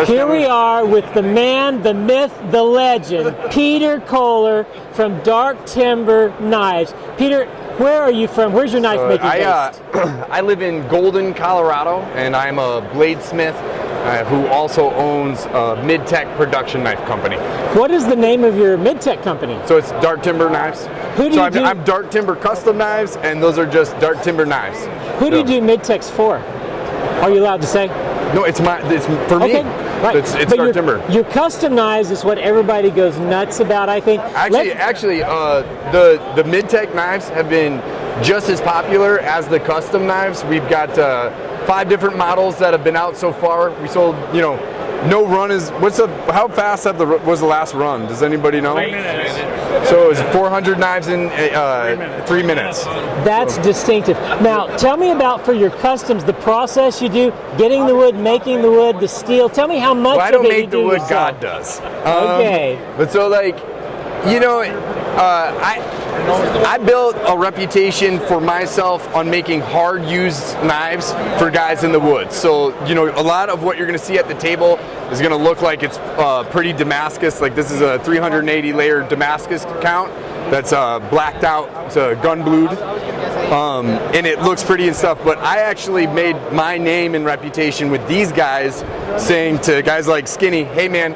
Here we are with the man, the myth, the legend, Peter Kohler from Dark Timber Knives. Peter, where are you from? Where's your knife making base? I live in Golden, Colorado, and I'm a bladesmith who also owns a mid-tech production knife company. What is the name of your mid-tech company? So it's Dark Timber Knives. I'm Dark Timber Custom Knives, and those are just Dark Timber Knives. Who do you do mid-techs for? Are you allowed to say? No, it's for me. Right. It's Dark Timber. Your custom knives is what everybody goes nuts about, I think. Actually, the mid-tech knives have been just as popular as the custom knives. We've got 5 different models that have been out so far. We sold, no run is, how fast was the last run? Does anybody know? 3 minutes. So it was 400 knives in 3 minutes. That's distinctive. Now, tell me about, for your customs, the process you do, getting the wood, making the wood, the steel. Tell me how much I don't of it make the wood, yourself. God does. Okay. But so I built a reputation for myself on making hard-used knives for guys in the woods. So, a lot of what you're going to see at the table is going to look like it's pretty Damascus. Like this is a 380-layer Damascus count that's blacked out, it's gun-blued, and it looks pretty and stuff. But I actually made my name and reputation with these guys, saying to guys like Skinny, hey man,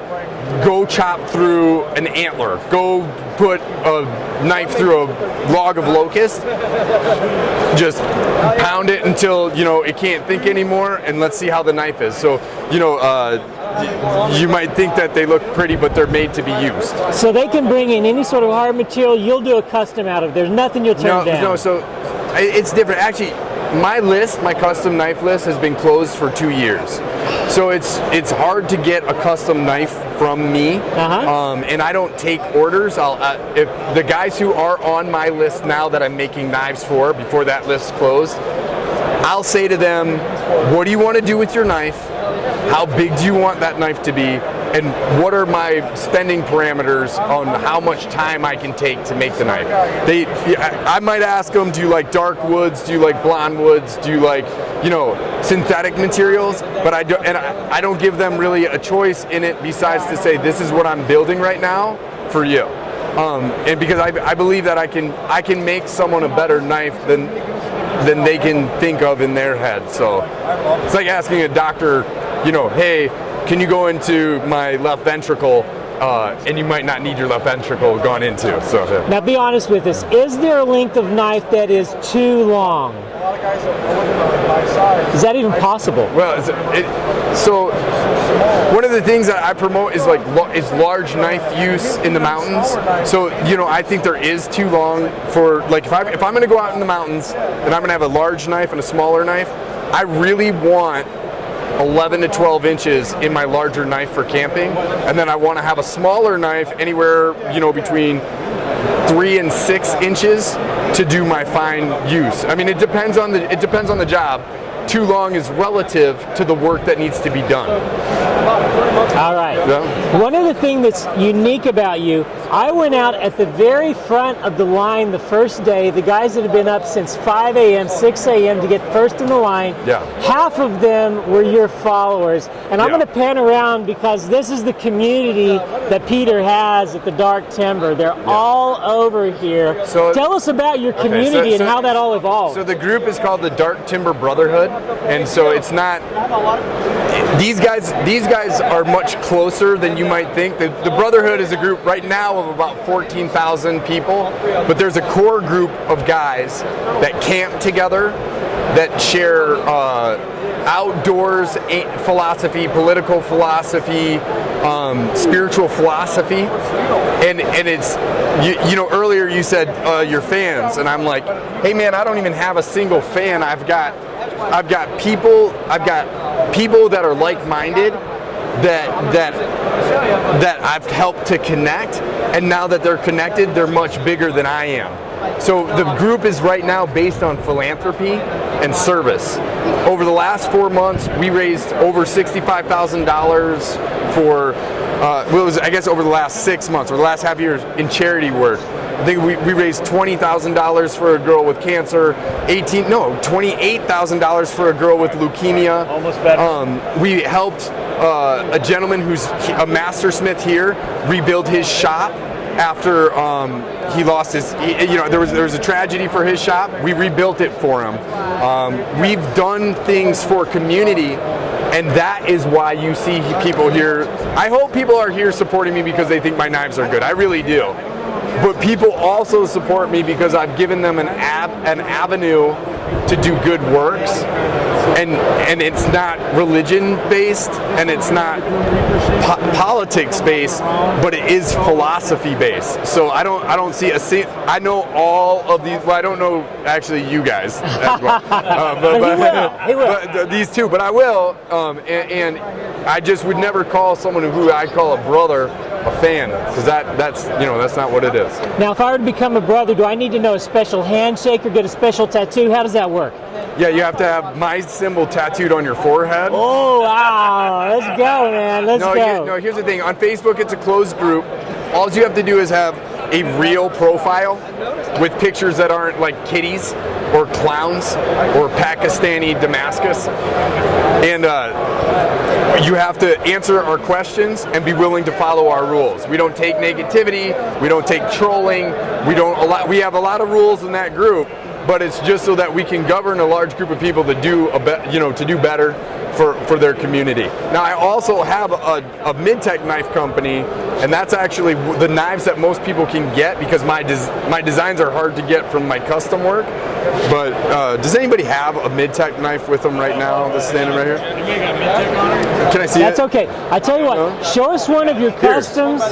go chop through an antler, go put a knife through a log of locust, just pound it until it can't think anymore, and let's see how the knife is. So you might think that they look pretty, but they're made to be used. So they can bring in any sort of hard material, you'll do a custom out of. There's nothing you'll turn down. No, so it's different. Actually, my custom knife list has been closed for 2 years. So it's hard to get a custom knife from me, and I don't take orders. If the guys who are on my list now that I'm making knives for, before that list closed, I'll say to them, what do you want to do with your knife? How big do you want that knife to be? And what are my spending parameters on how much time I can take to make the knife? I might ask them, do you like dark woods? Do you like blonde woods? Do you like, synthetic materials? But I don't give them really a choice in it besides to say, this is what I'm building right now for you. And because I believe that I can make someone a better knife than they can think of in their head. So it's like asking a doctor, hey, can you go into my left ventricle? And you might not need your left ventricle gone into. So now, be honest with us. Is there a length of knife that is too long? A lot of guys are my size. Is that even possible? Well, so one of the things that I promote is large knife use in the mountains. So I think there is too long for if I'm going to go out in the mountains and I'm going to have a large knife and a smaller knife, I really want 11 to 12 inches in my larger knife for camping, and then I want to have a smaller knife anywhere between 3 and 6 inches to do my fine use. I mean, it depends on the job. Too long is relative to the work that needs to be done. All right. Yeah. One of the things that's unique about you, I went out at the very front of the line the first day. The guys that have been up since 5 a.m., 6 a.m. to get first in the line. Yeah. Half of them were your followers. And I'm going to pan around because this is the community that Peter has at the Dark Timber. They're all over here. So tell us about your community and how that all evolved. So the group is called the Dark Timber Brotherhood. And so it's not, these guys are much closer than you might think. The Brotherhood is a group right now of about 14,000 people, but there's a core group of guys that camp together, that share outdoors philosophy, political philosophy, spiritual philosophy, and it's earlier you said your fans, and I'm like, hey man, I don't even have a single fan. I've got people that are like-minded that I've helped to connect, and now that they're connected, they're much bigger than I am. So the group is right now based on philanthropy and service. Over the last 4 months, we raised over $65,000 for, over the last 6 months, or the last half year in charity work. I think we raised $20,000 for a girl with cancer, $28,000 for a girl with leukemia. Almost better. We helped a gentleman who's a master smith here rebuild his shop after he lost his, there was a tragedy for his shop. We rebuilt it for him. We've done things for community, and that is why you see people here. I hope people are here supporting me because they think my knives are good. I really do. But people also support me because I've given them an avenue to do good works, and it's not religion based, and it's not politics based, but it is philosophy based. So I don't see I know all of these. Well, I don't know actually you guys as well, but these two. But I will, and I just would never call someone who I call a brother a fan, because that's not what it is. Now, if I were to become a brother, do I need to know a special handshake or get a special tattoo? How does that work? Yeah, you have to have my symbol tattooed on your forehead. Oh, wow. Let's go, man. Let's go. Here's the thing. On Facebook, it's a closed group. All you have to do is have a real profile with pictures that aren't like kitties or clowns or Pakistani Damascus. And you have to answer our questions and be willing to follow our rules. We don't take negativity. We don't take trolling. We have a lot of rules in that group, but it's just so that we can govern a large group of people to do better for their community. Now, I also have a mid-tech knife company, and that's actually the knives that most people can get, because my designs are hard to get from my custom work. But does anybody have a mid-tech knife with them right now that's standing right here? Can I see it? That's okay. I tell you what, show us one of your customs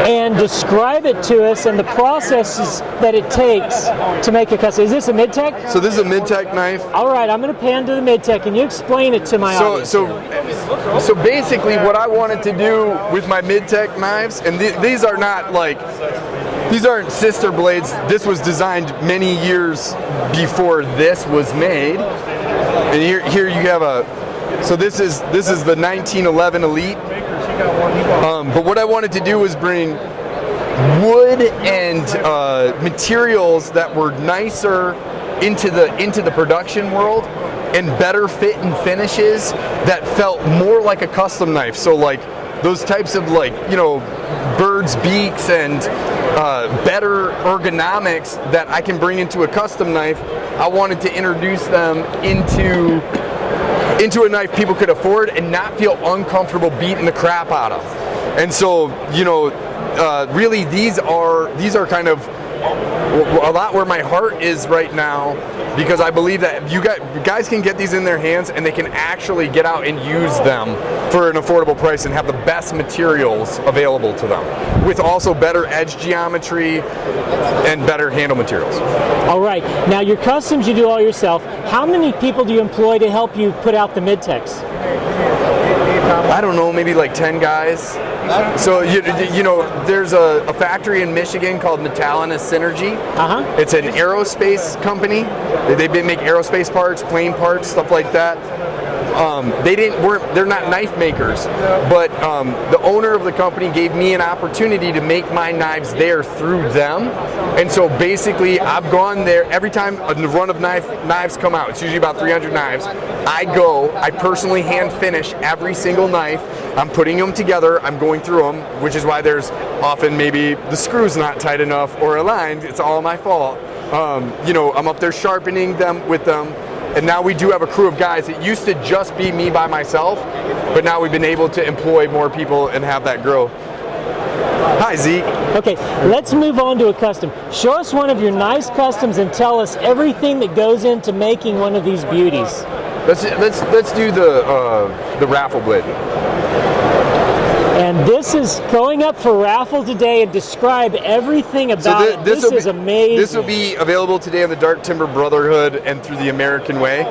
and describe it to us and the processes that it takes to make a custom. Is this a mid-tech? So this is a mid-tech knife. All right, I'm going to pan to the mid-tech, and you explain it to my audience. So basically what I wanted to do with my mid-tech knives, and these are not like, these aren't sister blades. This was designed many years before this was made. And here you have so this is the 1911 Elite. But what I wanted to do was bring wood and materials that were nicer into the production world, and better fit and finishes that felt more like a custom knife. So like those types of birds' beaks and better ergonomics that I can bring into a custom knife. I wanted to introduce them into a knife people could afford and not feel uncomfortable beating the crap out of. And so, really these are kind of a lot where my heart is right now, because I believe that you guys can get these in their hands and they can actually get out and use them for an affordable price and have the best materials available to them, with also better edge geometry and better handle materials. All right. Now, your customs you do all yourself. How many people do you employ to help you put out the mid-techs? I don't know, maybe like 10 guys. So there's a factory in Michigan called Metallina Synergy. It's an aerospace company. They make aerospace parts, plane parts, stuff like that. They're not knife makers, but the owner of the company gave me an opportunity to make my knives there through them. And so basically I've gone there every time a run of knives come out. It's usually about 300 knives. I personally hand finish every single knife. I'm putting them together, I'm going through them, which is why there's often maybe the screw's not tight enough or aligned. It's all my fault. I'm up there sharpening them with them. And now we do have a crew of guys. It used to just be me by myself, but now we've been able to employ more people and have that grow. Hi, Zeke. Okay, let's move on to a custom. Show us one of your nice customs and tell us everything that goes into making one of these beauties. Let's do the raffle blade. And this is going up for raffle today, and describe everything about it. This is amazing. This will be available today on the Dark Timber Brotherhood and through the American Way.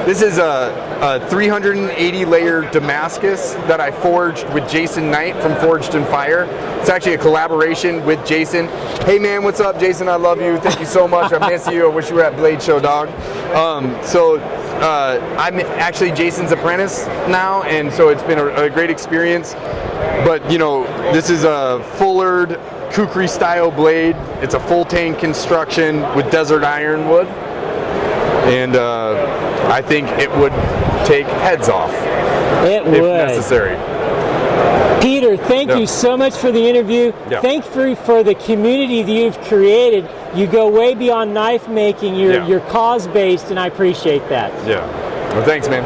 This is a 380 layer Damascus that I forged with Jason Knight from Forged in Fire. It's actually a collaboration with Jason. Hey man, what's up, Jason? I love you. Thank you so much. I miss you. I wish you were at Blade Show, dog. I'm actually Jason's apprentice now, and so it's been a great experience. But this is a Fullered kukri style blade. It's a full tank construction with desert ironwood, and I think it would take heads off. It if would. necessary. Peter, thank you so much for the interview. Thank you for the community that you've created. You go way beyond knife making. You're cause-based, and I appreciate that. Yeah. Well, thanks, man.